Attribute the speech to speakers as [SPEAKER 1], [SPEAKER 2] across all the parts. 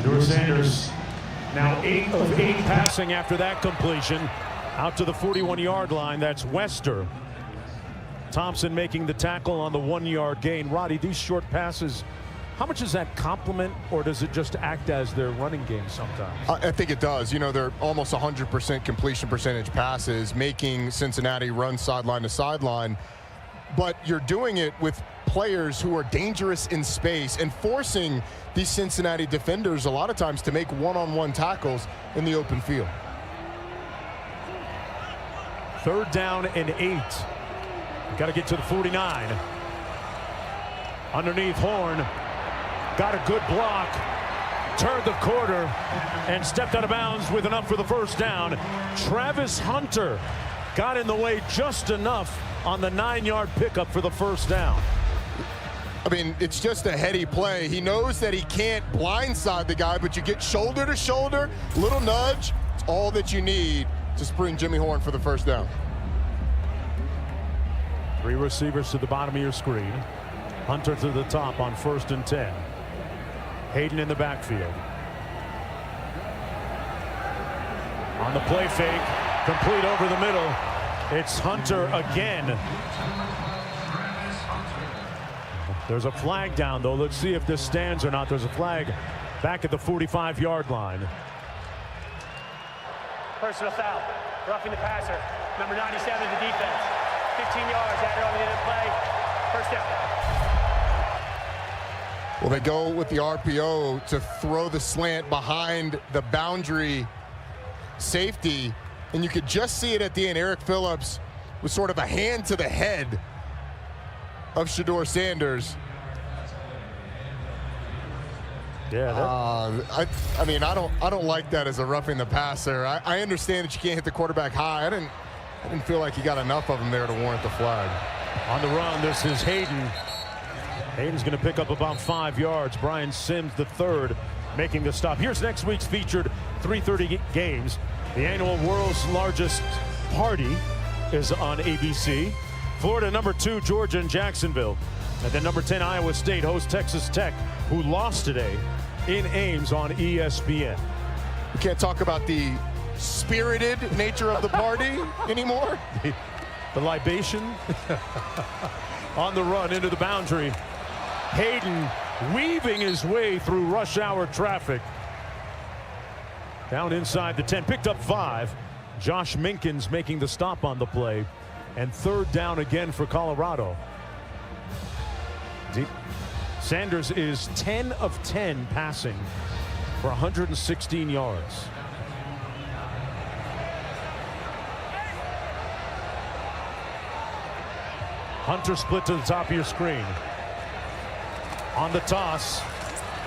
[SPEAKER 1] Shedeur Sanders now 8 of 8 passing after that completion. Out to the 41-yard line. That's Wester. Thompson making the tackle on the 1-yard gain. Roddy, these short passes, how much does that complement, or does it just act as their running game sometimes?
[SPEAKER 2] I think it does. You know, they're almost 100% completion percentage passes, making Cincinnati run sideline to sideline. But you're doing it with players who are dangerous in space and forcing these Cincinnati defenders a lot of times to make one-on-one tackles in the open field.
[SPEAKER 1] 3rd down and 8. Got to get to the 49. Underneath Horn. Got a good block. Turned the corner and stepped out of bounds with enough for the 1st down. Travis Hunter got in the way just enough on the 9-yard pickup for the 1st down.
[SPEAKER 2] I mean, it's just a heady play. He knows that he can't blindside the guy, but you get shoulder to shoulder, little nudge. It's all that you need to spring Jimmy Horn for the 1st down.
[SPEAKER 1] 3 receivers to the bottom of your screen. Hunter to the top on 1st and 10. Hayden in the backfield. On the play fake, complete over the middle. It's Hunter again. There's a flag down, though. Let's see if this stands or not. There's a flag back at the 45-yard line.
[SPEAKER 3] Personal foul. Roughing the passer. Number 97 of the defense. 15 yards after on the end of the play. 1st down.
[SPEAKER 2] Well, they go with the RPO to throw the slant behind the boundary safety, and you could just see it at the end. Eric Phillips with sort of a hand to the head of Shedeur Sanders.
[SPEAKER 1] Yeah.
[SPEAKER 2] I mean, I don't like that as a roughing the passer. I understand that you can't hit the quarterback high. I didn't feel like he got enough of them there to warrant the flag.
[SPEAKER 1] On the run, this is Hayden. Hayden's going to pick up about 5 yards. Brian Sims III making the stop. Here's next week's featured 3:30 games. The annual world's largest party is on ABC. Florida number 2, Georgia and Jacksonville. And then number 10, Iowa State hosts Texas Tech, who lost today in Ames on ESPN.
[SPEAKER 2] We can't talk about the spirited nature of the party anymore.
[SPEAKER 1] The libation. On the run into the boundary. Hayden weaving his way through rush hour traffic. Down inside the 10, picked up 5. Josh Minkins making the stop on the play. And 3rd down again for Colorado. Sanders is 10 of 10 passing for 116 yards. Hunter split to the top of your screen. On the toss,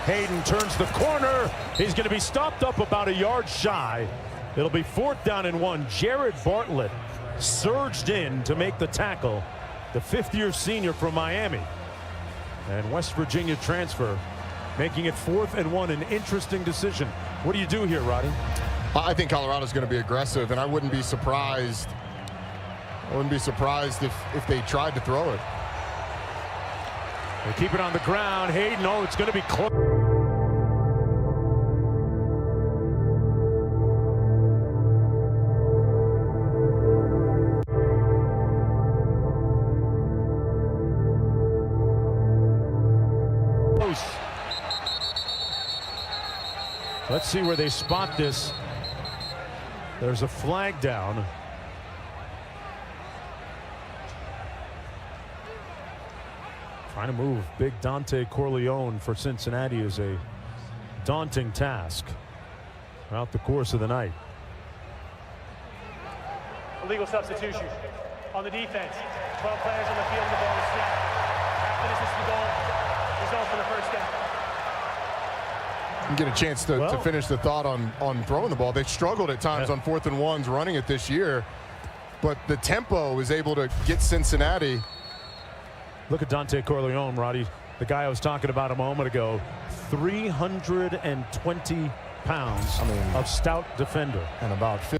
[SPEAKER 1] Hayden turns the corner. He's going to be stopped up about a yard shy. It'll be 4th down and 1. Jared Bartlett surged in to make the tackle. The 5th-year senior from Miami. And West Virginia transfer, making it 4th and 1. An interesting decision. What do you do here, Roddy?
[SPEAKER 2] I think Colorado's going to be aggressive, and I wouldn't be surprised. If they tried to throw it.
[SPEAKER 1] They keep it on the ground. Hayden, oh, it's going to be close. Let's see where they spot this. There's a flag down. Trying to move big Dante Corleone for Cincinnati is a daunting task throughout the course of the night.
[SPEAKER 3] Illegal substitution on the defense. 12 players on the field, the ball is snapped. After this is the goal. Result for the 1st down.
[SPEAKER 2] And get a chance to finish the thought on throwing the ball. They struggled at times on 4th and 1s running it this year, but the tempo is able to get Cincinnati.
[SPEAKER 1] Look at Dante Corleone, Roddy, the guy I was talking about a moment ago. 320 pounds of stout defender.
[SPEAKER 2] And about 50.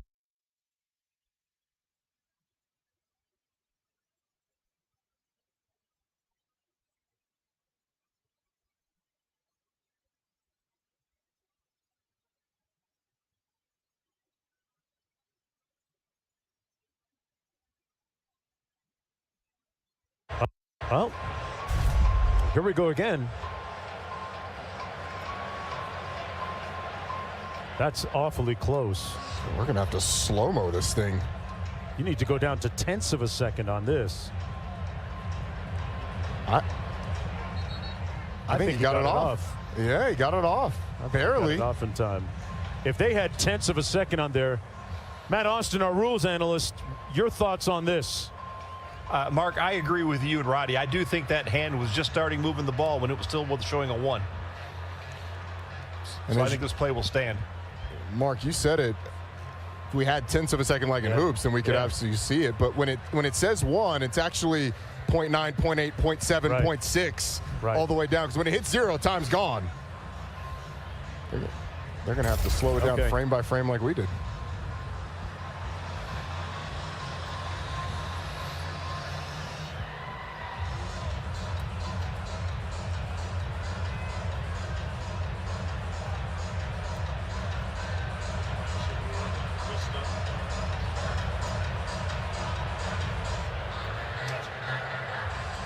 [SPEAKER 1] Well, here we go again. That's awfully close.
[SPEAKER 2] We're going to have to slow-mo this thing.
[SPEAKER 1] You need to go down to tenths of a second on this.
[SPEAKER 2] I think he got it off. Yeah, he got it off. Barely.
[SPEAKER 1] Got it off in time. If they had tenths of a second on there, Matt Austin, our rules analyst, your thoughts on this?
[SPEAKER 4] Mark, I agree with you and Roddy. I do think that hand was just starting moving the ball when it was still showing a 1. So I think this play will stand.
[SPEAKER 2] Mark, you said it. If we had tenths of a second like in hoops, then we could absolutely see it. But when it says 1, it's actually 0.9, 0.8, 0.7, 0.6 all the way down. Because when it hits 0, time's gone. They're going to have to slow it down frame by frame like we did.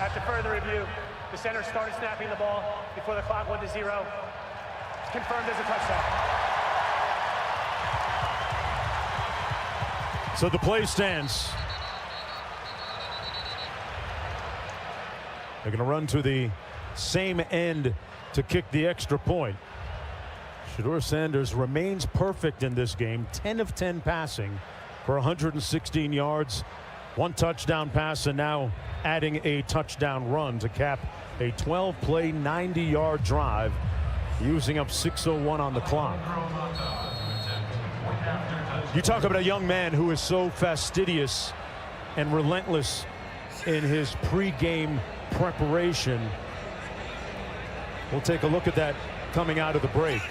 [SPEAKER 3] After further review, the center started snapping the ball before the clock went to 0. It's confirmed as a touchdown.
[SPEAKER 1] So the play stands. They're going to run to the same end to kick the extra point. Shedeur Sanders remains perfect in this game. 10 of 10 passing for 116 yards. 1 touchdown pass, and now adding a touchdown run to cap a 12-play, 90-yard drive, using up 6:01 on the clock. You talk about a young man who is so fastidious and relentless in his pre-game preparation. We'll take a look at that coming out of the break.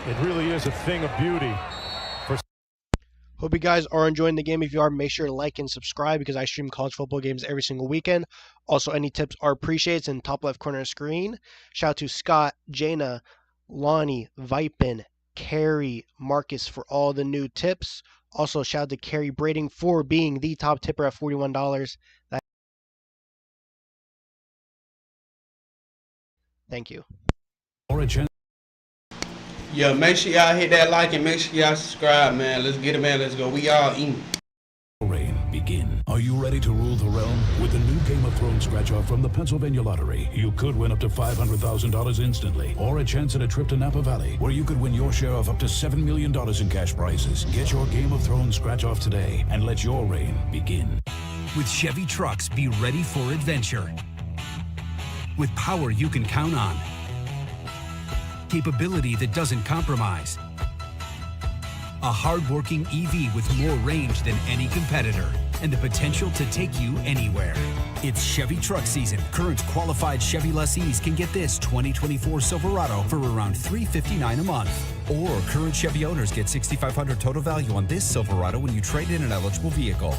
[SPEAKER 1] It really is a thing of beauty.
[SPEAKER 5] Hope you guys are enjoying the game. If you are, make sure to like and subscribe because I stream college football games every single weekend. Also, any tips are appreciated. It's in the top left corner of the screen. Shout out to Scott, Jana, Lonnie, Vipin, Carrie, Marcus for all the new tips. Also, shout out to Carrie Brading for being the top tipper at $41. Thank you.
[SPEAKER 6] Yo, make sure y'all hit that like and make sure y'all subscribe, man. Let's get it, man. Let's go. We all eating.
[SPEAKER 7] Reign begin. Are you ready to rule the realm? With the new Game of Thrones scratch-off from the Pennsylvania Lottery, you could win up to $500,000 instantly, or a chance at a trip to Napa Valley, where you could win your share of up to $7 million in cash prizes. Get your Game of Thrones scratch-off today and let your reign begin.
[SPEAKER 8] With Chevy trucks, be ready for adventure. With power you can count on. Capability that doesn't compromise. A hard-working EV with more range than any competitor and the potential to take you anywhere. It's Chevy truck season. Current qualified Chevy lessees can get this 2024 Silverado for around $359 a month. Or current Chevy owners get $6,500 total value on this Silverado when you trade in an eligible vehicle.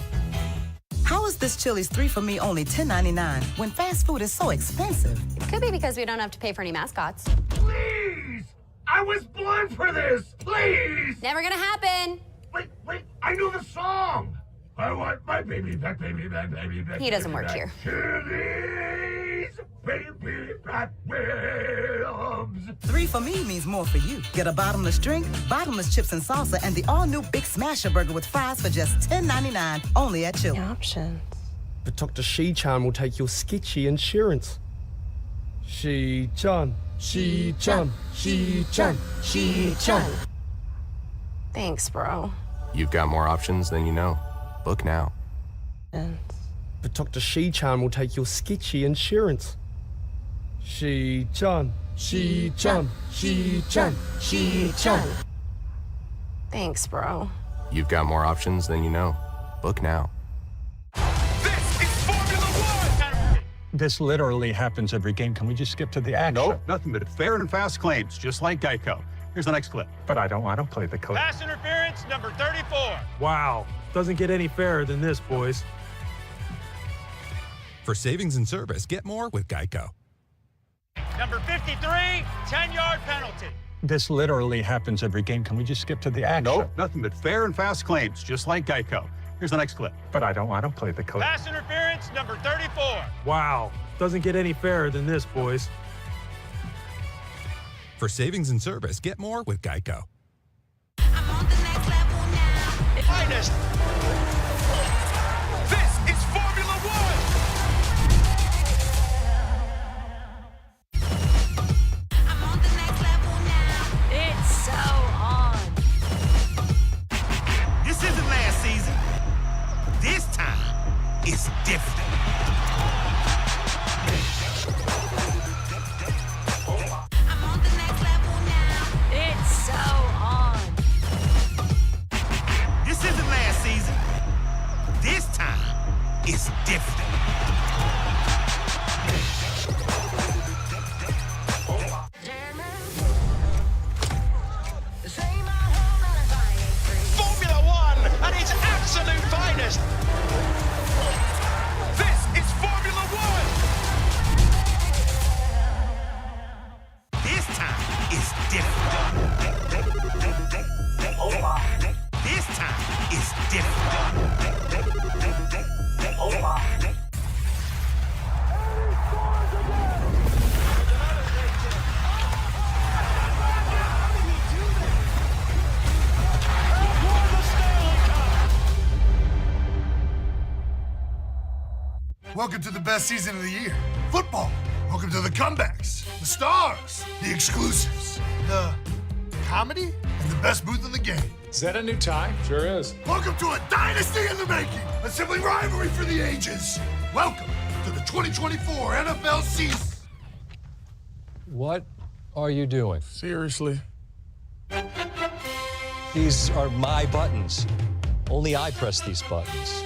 [SPEAKER 9] How is this Chili's 3 for me only $10.99 when fast food is so expensive?
[SPEAKER 10] It could be because we don't have to pay for any mascots.
[SPEAKER 11] Please! I was born for this! Please!
[SPEAKER 10] Never gonna happen!
[SPEAKER 11] Wait, I know the song! I want my baby back, baby back, baby back.
[SPEAKER 10] He doesn't work here.
[SPEAKER 11] Chili's baby back ribs.
[SPEAKER 9] 3 for me means more for you. Get a bottomless drink, bottomless chips and salsa, and the all-new Big Smasher Burger with fries for just $10.99 only at Chili's.
[SPEAKER 10] Options.
[SPEAKER 12] But Dr. Shi-chan will take your sketchy insurance. Shi-chan, Shi-chan, Shi-chan, Shi-chan.
[SPEAKER 10] Thanks, bro.
[SPEAKER 13] You've got more options than you know. Book now.
[SPEAKER 12] But Dr. Shi-chan will take your sketchy insurance. Shi-chan, Shi-chan, Shi-chan, Shi-chan.
[SPEAKER 10] Thanks, bro.
[SPEAKER 13] You've got more options than you know. Book now.
[SPEAKER 11] This is Formula 1!
[SPEAKER 14] This literally happens every game. Can we just skip to the action?
[SPEAKER 15] Nope, nothing but fair and fast claims, just like Geico. Here's the next clip.
[SPEAKER 14] But I don't want to play the clip.
[SPEAKER 3] Pass interference, number 34.
[SPEAKER 16] Wow. Doesn't get any fairer than this, boys.
[SPEAKER 17] For savings and service, get more with Geico.
[SPEAKER 3] Number 53, 10-yard penalty.
[SPEAKER 14] This literally happens every game. Can we just skip to the action?
[SPEAKER 15] Nope, nothing but fair and fast claims, just like Geico. Here's the next clip.
[SPEAKER 14] But I don't want to play the coach.
[SPEAKER 16] Pass interference, number 34. Wow. Doesn't get any fairer than this, boys.
[SPEAKER 17] For savings and service, get more with Geico.
[SPEAKER 16] Finest. This is Formula One.
[SPEAKER 10] It's so on.
[SPEAKER 11] This isn't last season. This time, it's different.
[SPEAKER 10] It's so on.
[SPEAKER 11] This isn't last season. This time, it's different.
[SPEAKER 16] Formula One at its absolute finest. This is Formula One.
[SPEAKER 11] This time, it's different. This time, it's different. Welcome to the best season of the year. Football. Welcome to the comebacks, the stars, the exclusives, the comedy, and the best booth in the game.
[SPEAKER 14] Is that a new tie? Sure is.
[SPEAKER 11] Welcome to a dynasty in the making, a sibling rivalry for the ages. Welcome to the 2024 NFL season.
[SPEAKER 18] What are you doing?
[SPEAKER 11] Seriously?
[SPEAKER 18] These are my buttons. Only I press these buttons.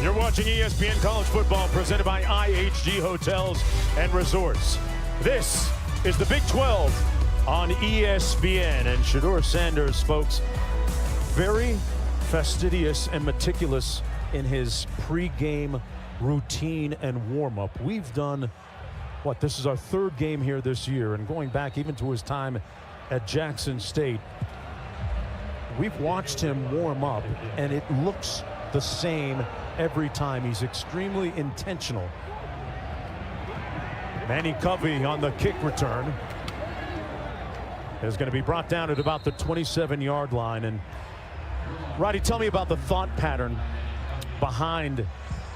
[SPEAKER 1] You're watching ESPN College Football presented by IHG Hotels and Resorts. This is the Big 12 on ESPN. And Shedeur Sanders, folks, very fastidious and meticulous in his pregame routine and warm-up. We've done, this is our third game here this year, and going back even to his time at Jackson State, we've watched him warm up, and it looks the same every time. He's extremely intentional. Manny Covey on the kick return is going to be brought down at about the 27-yard line. And Roddy, tell me about the thought pattern behind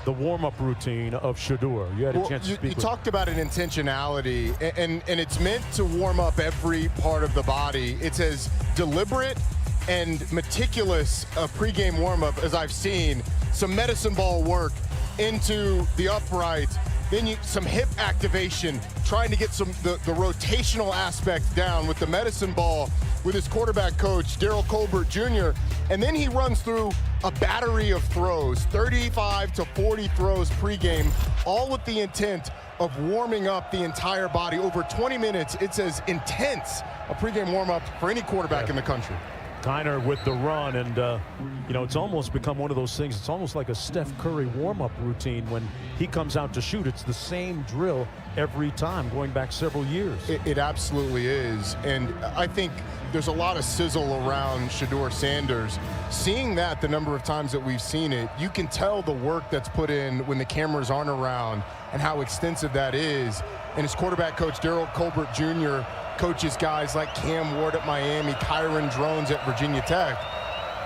[SPEAKER 1] the warm-up routine of Shedeur. You had a chance to speak.
[SPEAKER 2] You talked about an intentionality, and it's meant to warm up every part of the body. It's as deliberate and meticulous a pregame warm-up as I've seen. Some medicine ball work into the upright, then some hip activation, trying to get the rotational aspect down with the medicine ball with his quarterback coach, Daryl Colbert Jr., and then he runs through a battery of throws, 35 to 40 throws pregame, all with the intent of warming up the entire body. Over 20 minutes, it's as intense a pregame warm-up for any quarterback in the country.
[SPEAKER 1] Kiner with the run, and it's almost become one of those things. It's almost like a Steph Curry warm-up routine when he comes out to shoot. It's the same drill every time, going back several years.
[SPEAKER 2] It absolutely is, and I think there's a lot of sizzle around Shedeur Sanders. Seeing that the number of times that we've seen it, you can tell the work that's put in when the cameras aren't around and how extensive that is. And his quarterback coach, Daryl Colbert Jr., coaches guys like Cam Ward at Miami, Kyron Drones at Virginia Tech,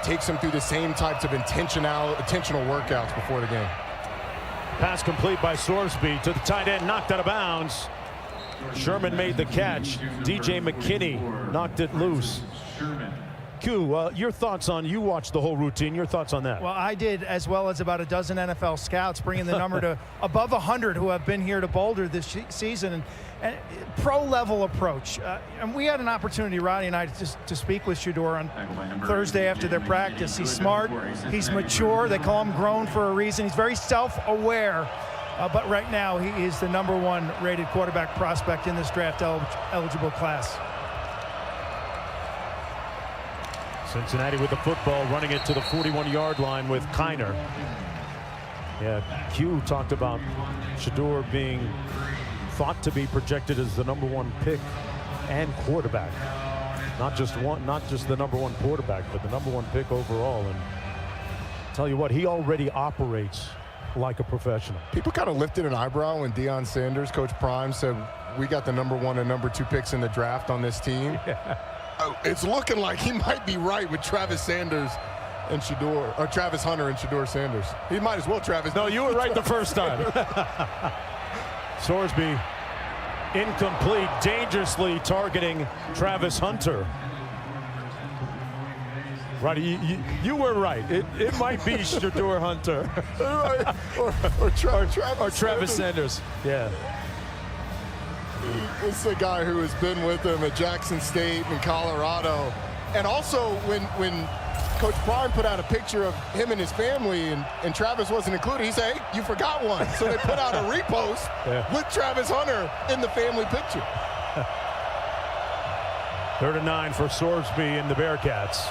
[SPEAKER 2] takes them through the same types of intentional workouts before the game.
[SPEAKER 1] Pass complete by Sorsby to the tight end, knocked out of bounds. Sherman made the catch. DJ McKinney knocked it loose. Q, your thoughts on, you watched the whole routine, your thoughts on that?
[SPEAKER 19] Well, I did, as well as about a dozen NFL scouts, bringing the number to above 100 who have been here to Boulder this season. And pro-level approach. And we had an opportunity, Roddy and I, to speak with Shedeur on Thursday after their practice. He's smart, he's mature, they call him grown for a reason. He's very self-aware, but right now he is the #1 rated quarterback prospect in this draft eligible class.
[SPEAKER 1] Cincinnati with the football, running it to the 41-yard line with Kiner. Yeah, Q talked about Shedeur being thought to be projected as the #1 pick and quarterback. Not just the #1 quarterback, but the #1 pick overall. And tell you what, he already operates like a professional.
[SPEAKER 2] People kind of lifted an eyebrow when Deion Sanders, Coach Prime, said we got the #1 and #2 picks in the draft on this team.
[SPEAKER 1] Yeah.
[SPEAKER 2] It's looking like he might be right with Travis Sanders and Shedeur, or Travis Hunter and Shedeur Sanders. He might as well, Travis.
[SPEAKER 1] No, you were right the first time. Sorsby incomplete, dangerously targeting Travis Hunter. Right, you were right. It might be Shedeur Hunter. or Travis Sanders. Yeah.
[SPEAKER 2] It's a guy who has been with him at Jackson State and Colorado. And also, when Coach Prime put out a picture of him and his family and Travis wasn't included, he said, hey, you forgot one. So they put out a repost with Travis Hunter in the family picture.
[SPEAKER 1] 3rd and 9 for Sorsby and the Bearcats.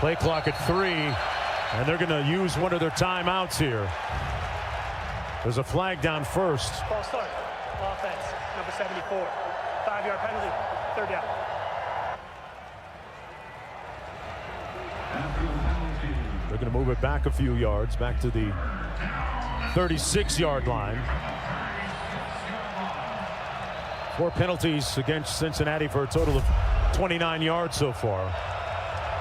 [SPEAKER 1] Play clock at 3, and they're going to use one of their timeouts here. There's a flag down first.
[SPEAKER 3] Ball start. Offense, number 74. 5-yard penalty. 3rd down.
[SPEAKER 1] They're going to move it back a few yards, back to the 36-yard line. 4 penalties against Cincinnati for a total of 29 yards so far.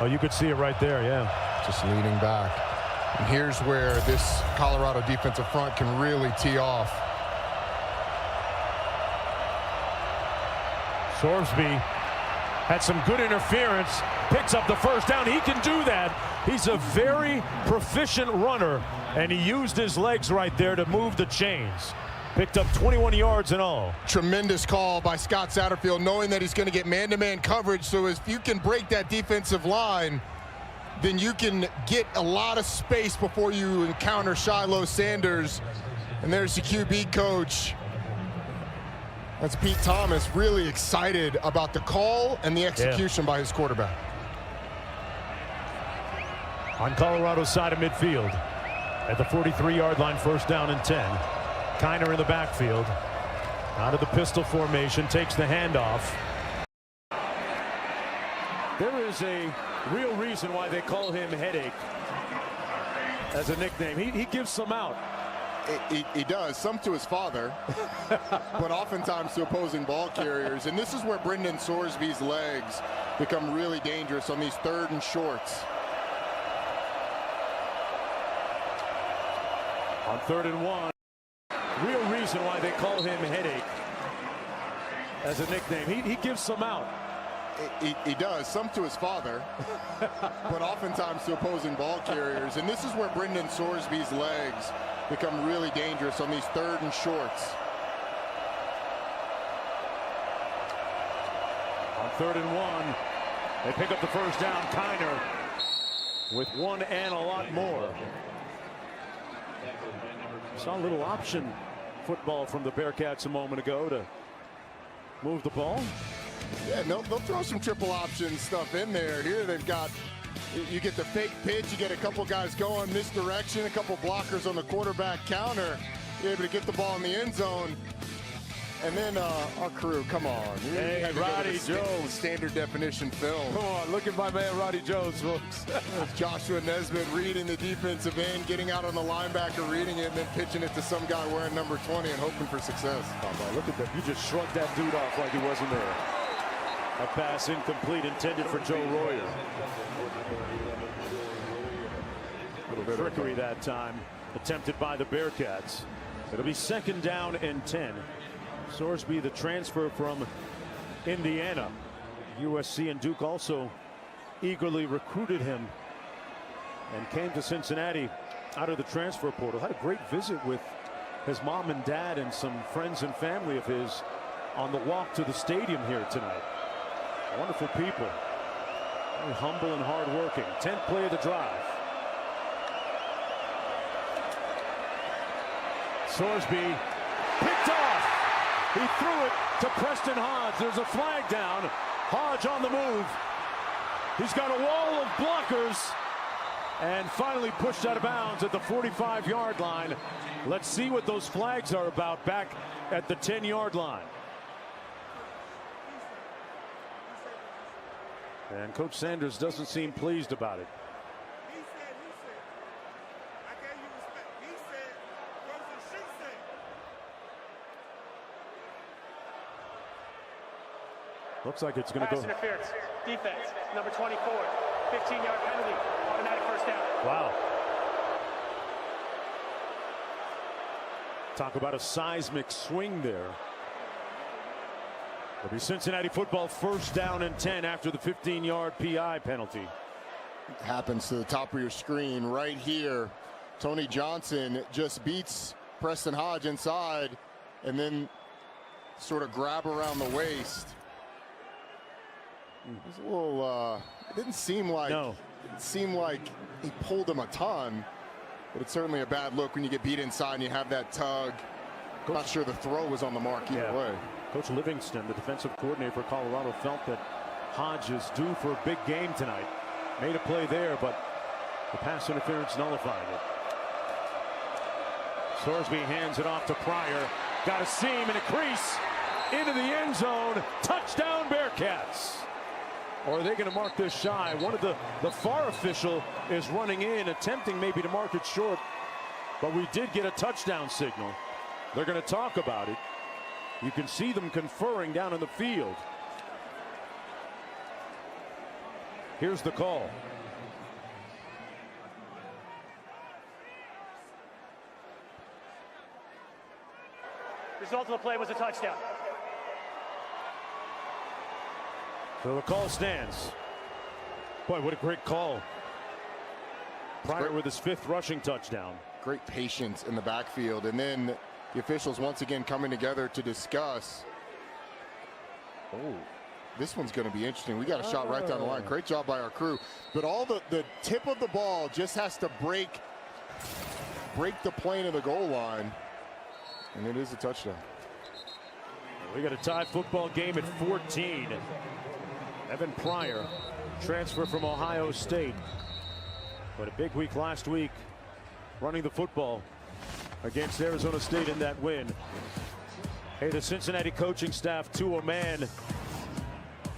[SPEAKER 1] Oh, you could see it right there, yeah.
[SPEAKER 2] Just leaning back. And here's where this Colorado defensive front can really tee off.
[SPEAKER 1] Sorsby had some good interference, picks up the first down. He can do that. He's a very proficient runner, and he used his legs right there to move the chains. Picked up 21 yards in all.
[SPEAKER 2] Tremendous call by Scott Satterfield, knowing that he's going to get man-to-man coverage. So if you can break that defensive line, then you can get a lot of space before you encounter Shiloh Sanders. And there's the QB coach. That's Pete Thomas, really excited about the call and the execution by his quarterback.
[SPEAKER 1] On Colorado's side of midfield, at the 43-yard line, 1st down and 10. Kiner in the backfield, out of the pistol formation, takes the handoff. There is a real reason why they call him Headache as a nickname. He gives some out.
[SPEAKER 2] He does, some to his father, but oftentimes to opposing ball carriers. And this is where Brendan Sorsby's legs become really dangerous on these 3rd and shorts.
[SPEAKER 1] On 3rd and 1. Real reason why they call him Headache as a nickname. He gives some out.
[SPEAKER 2] He does, some to his father, but oftentimes to opposing ball carriers. And this is where Brendan Sorsby's legs become really dangerous on these 3rd and shorts.
[SPEAKER 1] On 3rd and 1, they pick up the first down. Kiner with 1 and a lot more. Saw a little option football from the Bearcats a moment ago to move the ball.
[SPEAKER 2] Yeah, they'll throw some triple option stuff in there. Here they've got, you get the fake pitch, you get a couple guys going misdirection, a couple blockers on the quarterback counter. You're able to get the ball in the end zone. And then our crew, come on.
[SPEAKER 1] Hey, Roddy Jones.
[SPEAKER 2] Standard definition film.
[SPEAKER 1] Come on, look at my man Roddy Jones, folks.
[SPEAKER 2] Joshua Nesbitt reading the defensive end, getting out on the linebacker, reading it, and then pitching it to some guy wearing number 20 and hoping for success.
[SPEAKER 1] Oh, man, look at that. You just shrugged that dude off like he wasn't there. A pass incomplete, intended for Joe Royer. A little trickery that time, attempted by the Bearcats. It'll be 2nd down and 10. Sorsby, the transfer from Indiana. USC and Duke also eagerly recruited him and came to Cincinnati out of the transfer portal. Had a great visit with his mom and dad and some friends and family of his on the walk to the stadium here tonight. Wonderful people. Very humble and hardworking. 10th play of the drive. Sorsby picked off. He threw it to Preston Hodge. There's a flag down. Hodge on the move. He's got a wall of blockers and finally pushed out of bounds at the 45-yard line. Let's see what those flags are about back at the 10-yard line. And Coach Sanders doesn't seem pleased about it. Looks like it's going to go.
[SPEAKER 3] Pass interference. Defense. Number 24. 15-yard penalty. Automatic first down.
[SPEAKER 1] Wow. Talk about a seismic swing there. It'll be Cincinnati football first down and 10 after the 15-yard PI penalty.
[SPEAKER 2] It happens to the top of your screen right here. Tony Johnson just beats Preston Hodge inside and then sort of grab around the waist. It was a little, it didn't seem like, it seemed like he pulled him a ton, but it's certainly a bad look when you get beat inside and you have that tug. I'm not sure the throw was on the mark either way.
[SPEAKER 1] Coach Livingston, the defensive coordinator for Colorado, felt that Hodge is due for a big game tonight. Made a play there, but the pass interference nullified it. Sorsby hands it off to Pryor. Got a seam and a crease into the end zone. Touchdown Bearcats. Or are they going to mark this shy? One of the far official is running in, attempting maybe to mark it short. But we did get a touchdown signal. They're going to talk about it. You can see them conferring down in the field. Here's the call.
[SPEAKER 3] Result of the play was a touchdown.
[SPEAKER 1] So the call stands. Boy, what a great call. Pryor with his 5th rushing touchdown.
[SPEAKER 2] Great patience in the backfield. And then the officials once again coming together to discuss. Oh, this one's going to be interesting. We got a shot right down the line. Great job by our crew. But all the tip of the ball just has to break the plane of the goal line. And it is a touchdown.
[SPEAKER 1] We got a tie football game at 14. Evan Pryor, transfer from Ohio State. But a big week last week running the football against Arizona State in that win. Hey, the Cincinnati coaching staff to a man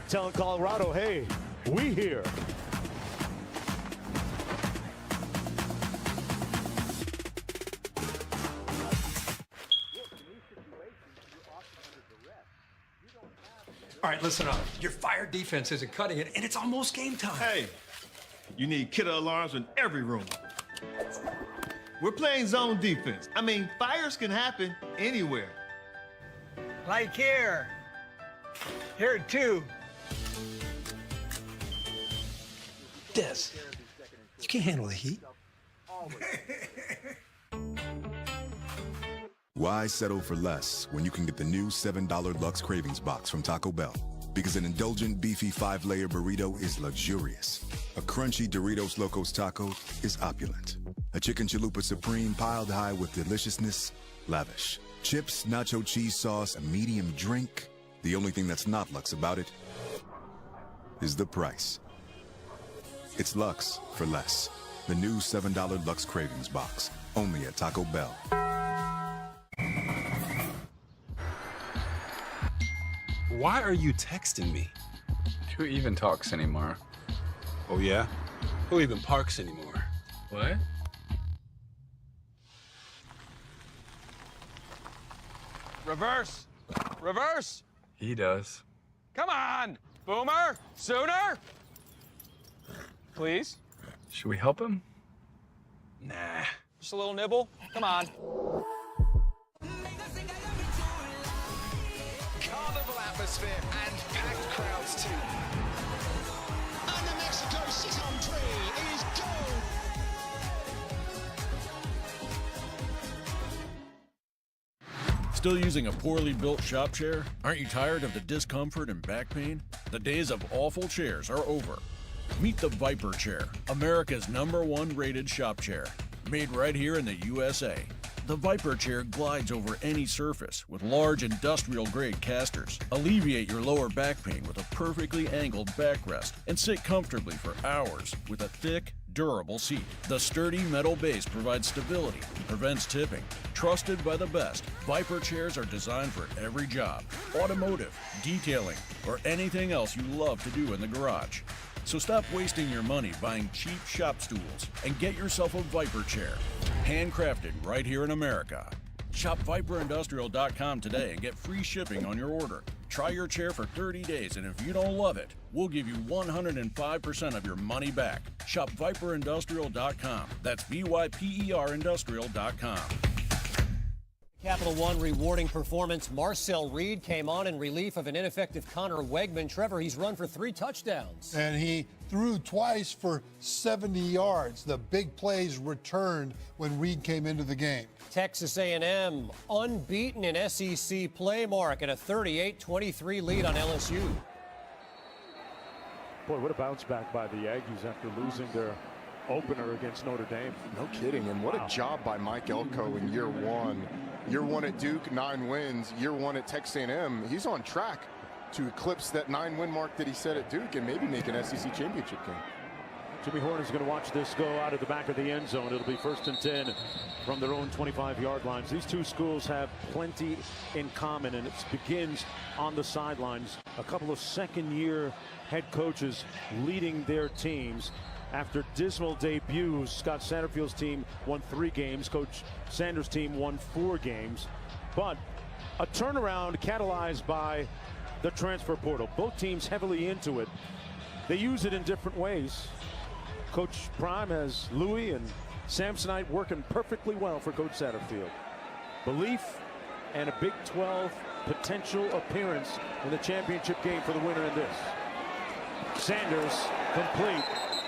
[SPEAKER 1] telling Colorado, hey, we here.
[SPEAKER 20] All right, listen up. Your fire defense isn't cutting it, and it's almost game time.
[SPEAKER 21] Hey, you need killer alarms in every room. We're playing zone defense. I mean, fires can happen anywhere.
[SPEAKER 22] Like here. Here too.
[SPEAKER 20] Des, you can't handle the heat.
[SPEAKER 23] Why settle for less when you can get the new $7 Lux Cravings Box from Taco Bell? Because an indulgent, beefy 5-layer burrito is luxurious. A crunchy Doritos Locos Taco is opulent. A chicken chalupa supreme piled high with deliciousness, lavish. Chips, nacho cheese sauce, a medium drink. The only thing that's not Lux about it is the price. It's Lux for less. The new $7 Lux Cravings Box, only at Taco Bell.
[SPEAKER 24] Why are you texting me?
[SPEAKER 25] Who even talks anymore?
[SPEAKER 24] Oh, yeah? Who even parks anymore?
[SPEAKER 25] What?
[SPEAKER 22] Reverse. Reverse.
[SPEAKER 25] He does.
[SPEAKER 22] Come on. Boomer. Sooner. Please.
[SPEAKER 25] Should we help him?
[SPEAKER 22] Nah. Just a little nibble. Come on.
[SPEAKER 26] Carnival atmosphere and packed crowds too. And the Mexico City tree is gold.
[SPEAKER 27] Still using a poorly built shop chair? Aren't you tired of the discomfort and back pain? The days of awful chairs are over. Meet the Viper Chair, America's #1 rated shop chair. Made right here in the USA. The Viper Chair glides over any surface with large industrial-grade casters. Alleviate your lower back pain with a perfectly angled backrest and sit comfortably for hours with a thick, durable seat. The sturdy metal base provides stability and prevents tipping. Trusted by the best, Viper chairs are designed for every job, automotive, detailing, or anything else you love to do in the garage. So stop wasting your money buying cheap shop stools and get yourself a Viper chair. Handcrafted right here in America. Shop ViperIndustrial.com today and get free shipping on your order. Try your chair for 30 days, and if you don't love it, we'll give you 105% of your money back. Shop ViperIndustrial.com. That's VYPER Industrial.com.
[SPEAKER 4] Capital One rewarding performance. Marcel Reed came on in relief of an ineffective Connor Wegman. Trevor, he's run for 3 touchdowns.
[SPEAKER 5] And he threw twice for 70 yards. The big plays returned when Reed came into the game.
[SPEAKER 4] Texas A&M unbeaten in SEC play, Mark, at a 38-23 lead on LSU.
[SPEAKER 1] Boy, what a bounce back by the Aggies after losing their opener against Notre Dame.
[SPEAKER 2] No kidding. And what a job by Mike Elko in year one. Year one at Duke, 9 wins. Year one at Texas A&M. He's on track to eclipse that 9-win mark that he set at Duke and maybe make an SEC championship game.
[SPEAKER 1] Jimmy Horn is going to watch this go out of the back of the end zone. It'll be 1st and 10 from their own 25-yard lines. These two schools have plenty in common, and it begins on the sidelines. A couple of second-year head coaches leading their teams. After dismal debuts, Scott Satterfield's team won 3 games. Coach Sanders' team won 4 games. But a turnaround catalyzed by the transfer portal. Both teams heavily into it. They use it in different ways. Coach Prime has Louis and Samsonite working perfectly well for Coach Satterfield. Belief and a Big 12 potential appearance in the championship game for the winner in this. Sanders complete,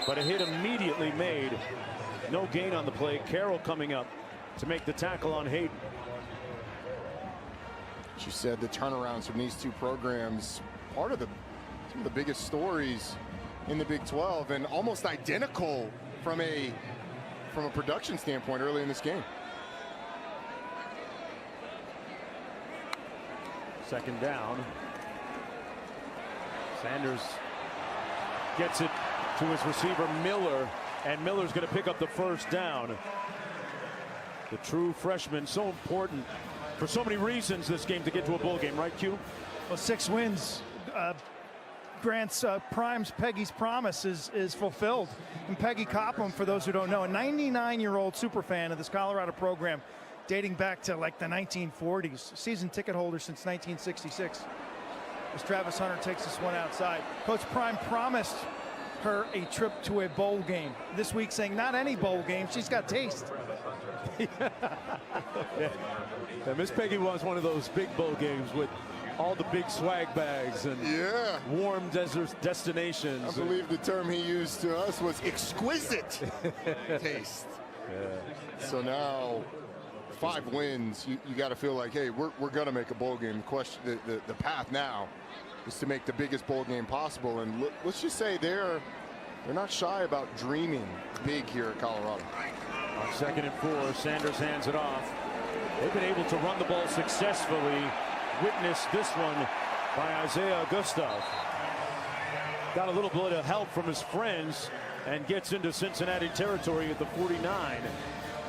[SPEAKER 1] but a hit immediately made. No gain on the play. Carroll coming up to make the tackle on Hayden.
[SPEAKER 2] She said the turnarounds from these two programs, part of some of the biggest stories in the Big 12, and almost identical from a production standpoint early in this game.
[SPEAKER 1] Second down. Sanders gets it to his receiver Miller, and Miller's going to pick up the first down. The true freshman, so important for so many reasons this game to get to a bowl game, right, Q?
[SPEAKER 19] Well, 6 wins. Grant's Peggy's promise is fulfilled. And Peggy Copham, for those who don't know, a 99-year-old super fan of this Colorado program dating back to like the 1940s. Season ticket holder since 1966. As Travis Hunter takes this one outside. Coach Prime promised her a trip to a bowl game. This week saying not any bowl game, she's got taste.
[SPEAKER 1] Yeah, Miss Peggy was one of those big bowl games with all the big swag bags and warm desert destinations.
[SPEAKER 2] I believe the term he used to us was exquisite taste.
[SPEAKER 1] Yeah.
[SPEAKER 2] So now 5 wins, you got to feel like, hey, we're going to make a bowl game. The question, the path now is to make the biggest bowl game possible. And let's just say they're not shy about dreaming big here at Colorado.
[SPEAKER 1] On 2nd and 4, Sanders hands it off. They've been able to run the ball successfully. Witness this one by Isaiah Gustav. Got a little bit of help from his friends and gets into Cincinnati territory at the 49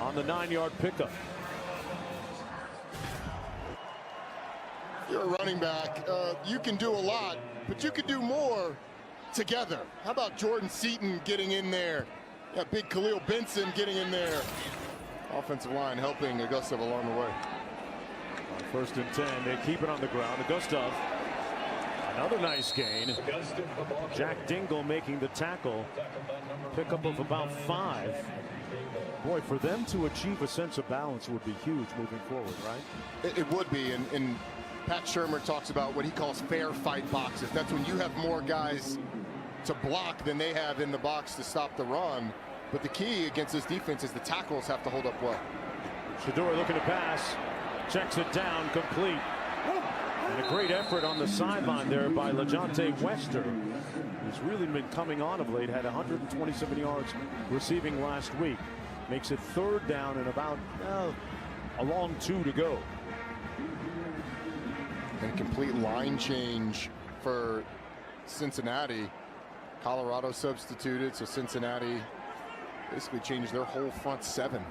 [SPEAKER 1] on the 9-yard pickup.
[SPEAKER 2] You're a running back. You can do a lot, but you can do more together. How about Jordan Seaton getting in there? Yeah, big Khalil Benson getting in there. Offensive line helping Gustav along the way.
[SPEAKER 1] On 1st and 10, they keep it on the ground. Gustav, another nice gain. Jack Dingle making the tackle. Pickup of about 5. Boy, for them to achieve a sense of balance would be huge moving forward, right?
[SPEAKER 2] It would be, and Pat Shermer talks about what he calls fair fight boxes. That's when you have more guys to block than they have in the box to stop the run. But the key against this defense is the tackles have to hold up well.
[SPEAKER 1] Shador looking to pass. Checks it down, complete. And a great effort on the sideline there by LaJonte Wester, who's really been coming on of late. Had 127 yards receiving last week. Makes it 3rd down and about a long 2 to go.
[SPEAKER 2] And a complete line change for Cincinnati. Colorado substituted, so Cincinnati basically changed their whole front 7.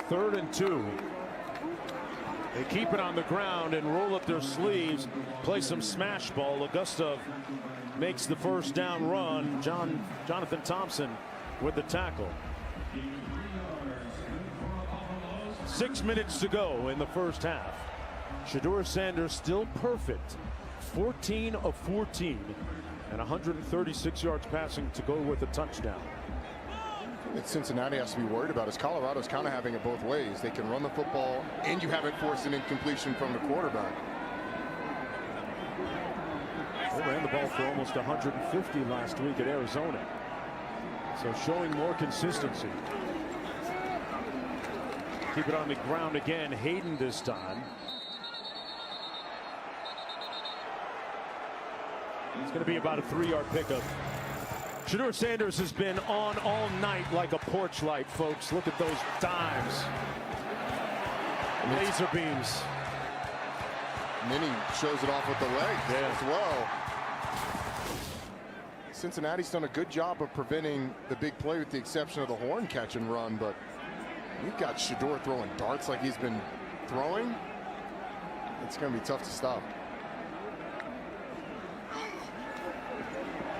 [SPEAKER 1] 3rd and 2. They keep it on the ground and roll up their sleeves, play some smash ball. Augusta makes the first down run. Jonathan Thompson with the tackle. 6 minutes to go in the first half. Shedeur Sanders still perfect. 14 of 14 and 136 yards passing to go with a touchdown.
[SPEAKER 2] That Cincinnati has to be worried about is Colorado's kind of having it both ways. They can run the football and you haven't forced an incompletion from the quarterback.
[SPEAKER 1] They ran the ball for almost 150 last week at Arizona. So showing more consistency. Keep it on the ground again. Hayden this time. It's going to be about a 3-yard pickup. Shedeur Sanders has been on all night like a porch light, folks. Look at those dimes. Laser beams.
[SPEAKER 2] And then he shows it off with the leg as well. Cincinnati's done a good job of preventing the big play with the exception of the horn catch and run, but you've got Shedeur throwing darts like he's been throwing. It's going to be tough to stop.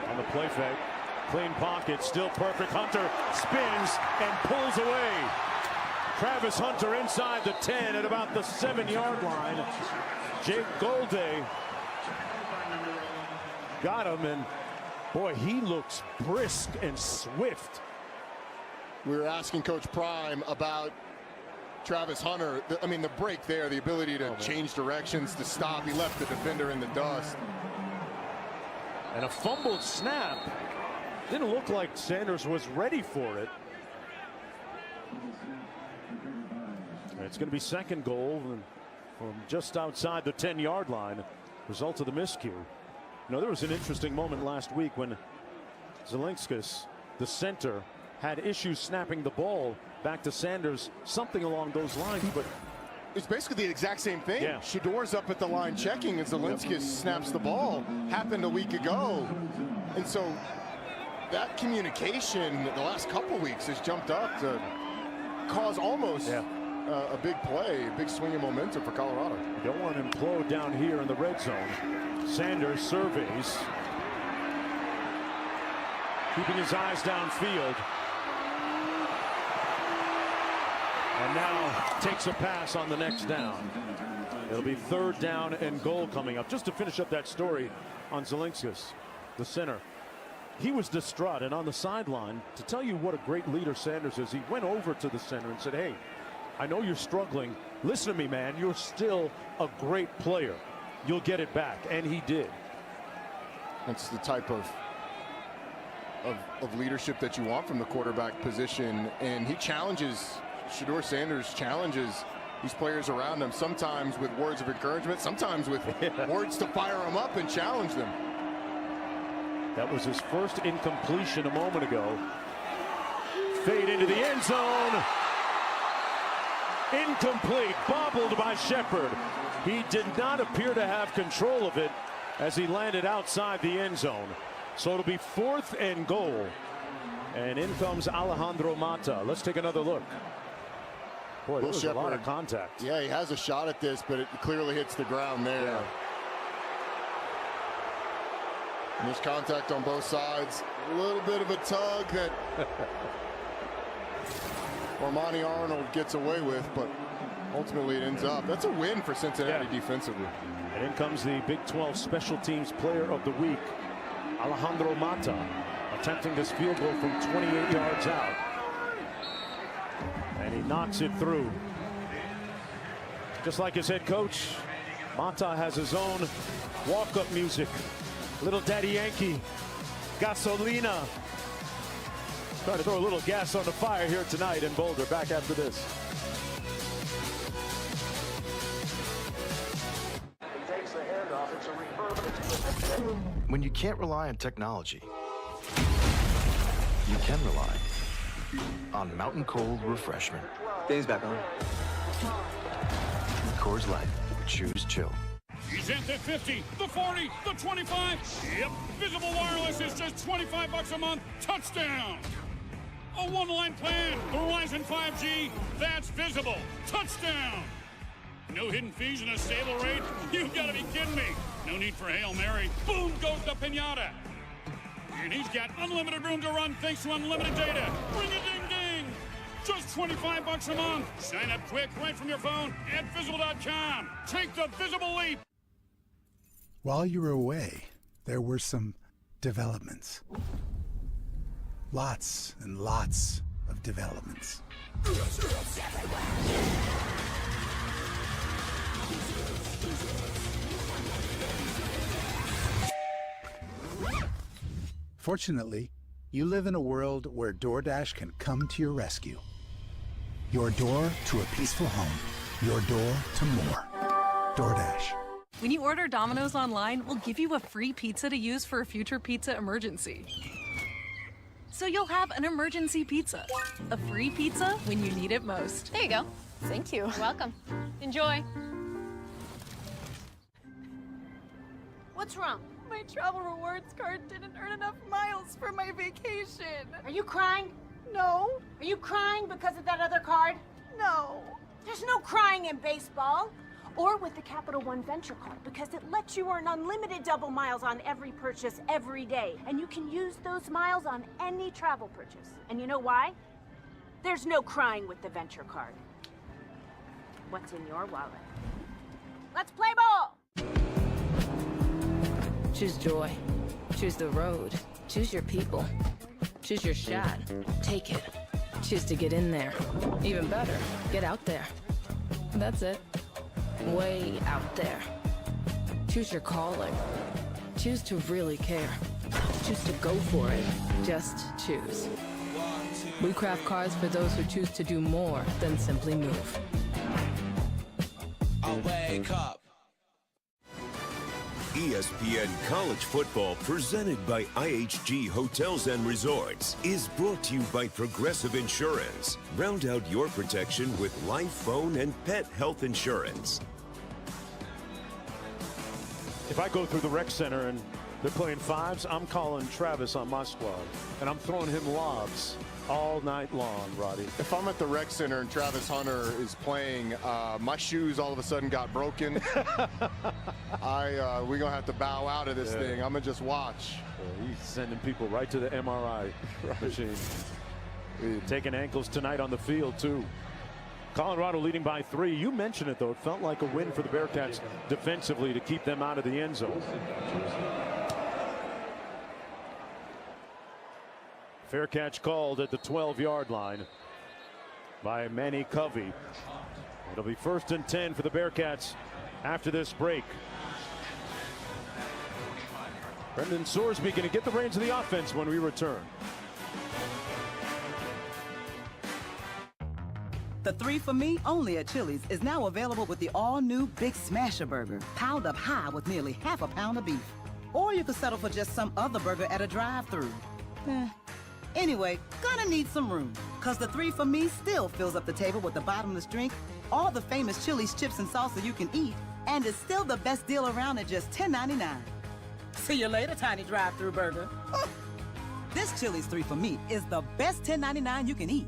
[SPEAKER 1] On the play fake, clean pocket, still perfect. Hunter spins and pulls away. Travis Hunter inside the 10 at about the 7-yard line. Jake Golday got him, and boy, he looks brisk and swift.
[SPEAKER 2] We were asking Coach Prime about Travis Hunter. I mean, the break there, the ability to change directions, to stop. He left the defender in the dust.
[SPEAKER 1] And a fumbled snap. Didn't look like Sanders was ready for it. It's going to be second goal from just outside the 10-yard line. Result of the miscue. You know, there was an interesting moment last week when Zelinskas, the center, had issues snapping the ball back to Sanders, something along those lines, but
[SPEAKER 2] it's basically the exact same thing.
[SPEAKER 1] Yeah.
[SPEAKER 2] Shedeur's up at the line checking as Zelinskas snaps the ball. Happened a week ago. And so that communication the last couple weeks has jumped up to cause almost a big play, a big swing of momentum for Colorado.
[SPEAKER 1] You don't want to implode down here in the red zone. Sanders surveys, keeping his eyes downfield. And now takes a pass on the next down. It'll be 3rd down and goal coming up. Just to finish up that story on Zelinskas, the center. He was distraught, and on the sideline, to tell you what a great leader Sanders is, he went over to the center and said, hey, I know you're struggling. Listen to me, man. You're still a great player. You'll get it back. And he did.
[SPEAKER 2] That's the type of leadership that you want from the quarterback position. And he challenges, Shedeur Sanders challenges these players around him, sometimes with words of encouragement, sometimes with words to fire them up and challenge them.
[SPEAKER 1] That was his first incompletion a moment ago. Fade into the end zone. Incomplete, bobbled by Shepard. He did not appear to have control of it as he landed outside the end zone. So it'll be 4th and goal. And in comes Alejandro Mata. Let's take another look. Boy, there was a lot of contact.
[SPEAKER 2] Yeah, he has a shot at this, but it clearly hits the ground there.
[SPEAKER 1] Yeah.
[SPEAKER 2] And there's contact on both sides. A little bit of a tug that Armani Arnold gets away with, but ultimately it ends up. That's a win for Cincinnati defensively.
[SPEAKER 1] And in comes the Big 12 Special Teams Player of the Week, Alejandro Mata, attempting this field goal from 28 yards out. And he knocks it through. Just like his head coach, Mata has his own walk-up music. Little Daddy Yankee, Gasolina. Trying to throw a little gas on the fire here tonight in Boulder. Back after this.
[SPEAKER 6] When you can't rely on technology, you can rely on Mountain Cold Refreshment. Dave's back on. Coors Light. Choose chill.
[SPEAKER 7] He's at the 50, the 40, the 25. Yep, Visible Wireless is just $25 a month. Touchdown. A one-line plan. Verizon 5G. That's Visible. Touchdown. No hidden fees and a stable rate? You've got to be kidding me. No need for Hail Mary. Boom goes the pinata. And he's got unlimited room to run thanks to unlimited data. Ring-a-ding-ding. Just $25 a month. Sign up quick right from your phone at Visible.com. Take the visible leap.
[SPEAKER 8] While you were away, there were some developments. Lots and lots of developments. Fortunately, you live in a world where DoorDash can come to your rescue. Your door to a peaceful home. Your door to more. DoorDash.
[SPEAKER 9] When you order Domino's online, we'll give you a free pizza to use for a future pizza emergency. So you'll have an emergency pizza. A free pizza when you need it most.
[SPEAKER 10] There you go. Thank you. You're welcome. Enjoy.
[SPEAKER 9] What's wrong? My travel rewards card didn't earn enough miles for my vacation.
[SPEAKER 12] Are you crying?
[SPEAKER 9] No.
[SPEAKER 12] Are you crying because of that other card?
[SPEAKER 9] No.
[SPEAKER 12] There's no crying in baseball. Or with the Capital One Venture Card, because it lets you earn unlimited double miles on every purchase every day. And you can use those miles on any travel purchase. And you know why? There's no crying with the Venture Card. What's in your wallet? Let's play ball!
[SPEAKER 13] Choose joy. Choose the road. Choose your people. Choose your shot. Take it. Choose to get in there. Even better, get out there. That's it. Way out there. Choose your calling. Choose to really care. Choose to go for it. Just choose. We craft cars for those who choose to do more than simply move.
[SPEAKER 15] I wake up.
[SPEAKER 17] ESPN College Football, presented by IHG Hotels and Resorts, is brought to you by Progressive Insurance. Round out your protection with life, phone, and pet health insurance.
[SPEAKER 1] If I go through the rec center and they're playing fives, I'm calling Travis on my squad, and I'm throwing him lobs all night long, Roddy.
[SPEAKER 2] If I'm at the rec center and Travis Hunter is playing, my shoes all of a sudden got broken. We're going to have to bow out of this thing. I'm going to just watch.
[SPEAKER 1] He's sending people right to the MRI machine. Taking ankles tonight on the field, too. Colorado leading by 3. You mentioned it, though. It felt like a win for the Bearcats defensively to keep them out of the end zone. Fair catch called at the 12-yard line by Manny Covey. It'll be 1st and 10 for the Bearcats after this break. Brendan Sorsby going to get the reins of the offense when we return.
[SPEAKER 28] The 3 for Me, only at Chili's, is now available with the all-new Big Smasher Burger, piled up high with nearly half a pound of beef. Or you could settle for just some other burger at a drive-thru. Anyway, gonna need some room, because the 3 for Me still fills up the table with the bottomless drink, all the famous Chili's chips and salsa you can eat, and is still the best deal around at just $10.99. See you later, tiny drive-thru burger. This Chili's 3 for Me is the best $10.99 you can eat.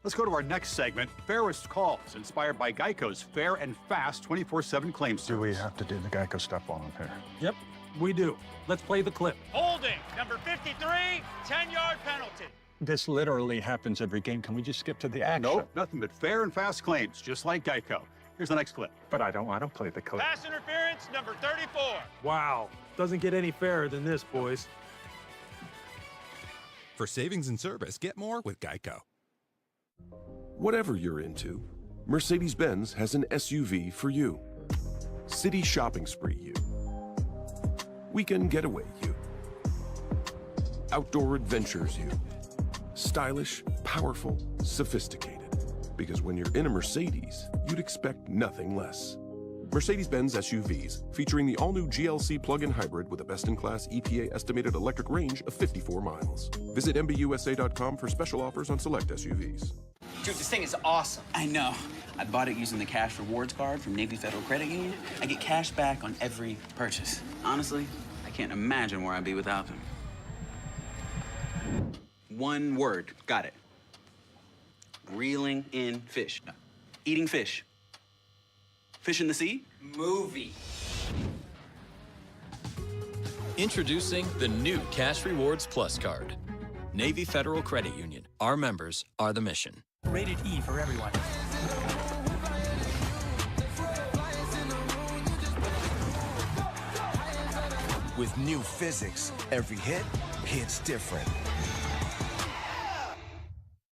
[SPEAKER 29] Let's go to our next segment, Fairest Calls, inspired by Geico's fair and fast 24/7 claims service.
[SPEAKER 14] Do we have to do the Geico stuff on him here?
[SPEAKER 16] Yep, we do. Let's play the clip.
[SPEAKER 30] Holding, number 53, 10-yard penalty.
[SPEAKER 14] This literally happens every game. Can we just skip to the action?
[SPEAKER 29] Nope, nothing but fair and fast claims, just like Geico. Here's the next clip.
[SPEAKER 14] But I don't play the clip.
[SPEAKER 30] Pass interference, number 34.
[SPEAKER 16] Wow, doesn't get any fairer than this, boys.
[SPEAKER 31] For savings and service, get more with Geico.
[SPEAKER 32] Whatever you're into, Mercedes-Benz has an SUV for you. City shopping spree you. Weekend getaway you. Outdoor adventures you. Stylish, powerful, sophisticated. Because when you're in a Mercedes, you'd expect nothing less. Mercedes-Benz SUVs, featuring the all-new GLC plug-in hybrid with a best-in-class EPA estimated electric range of 54 miles. Visit MBUSA.com for special offers on select SUVs.
[SPEAKER 33] Dude, this thing is awesome. I know. I bought it using the Cash Rewards card from Navy Federal Credit Union. I get cash back on every purchase. Honestly, I can't imagine where I'd be without them. One word. Got it. Reeling in fish. No. Eating fish. Fish in the sea?
[SPEAKER 3] Movie. Introducing the new Cash Rewards Plus card. Navy Federal Credit Union. Our members are the mission.
[SPEAKER 5] Rated E for everyone.
[SPEAKER 11] With new physics, every hit hits different.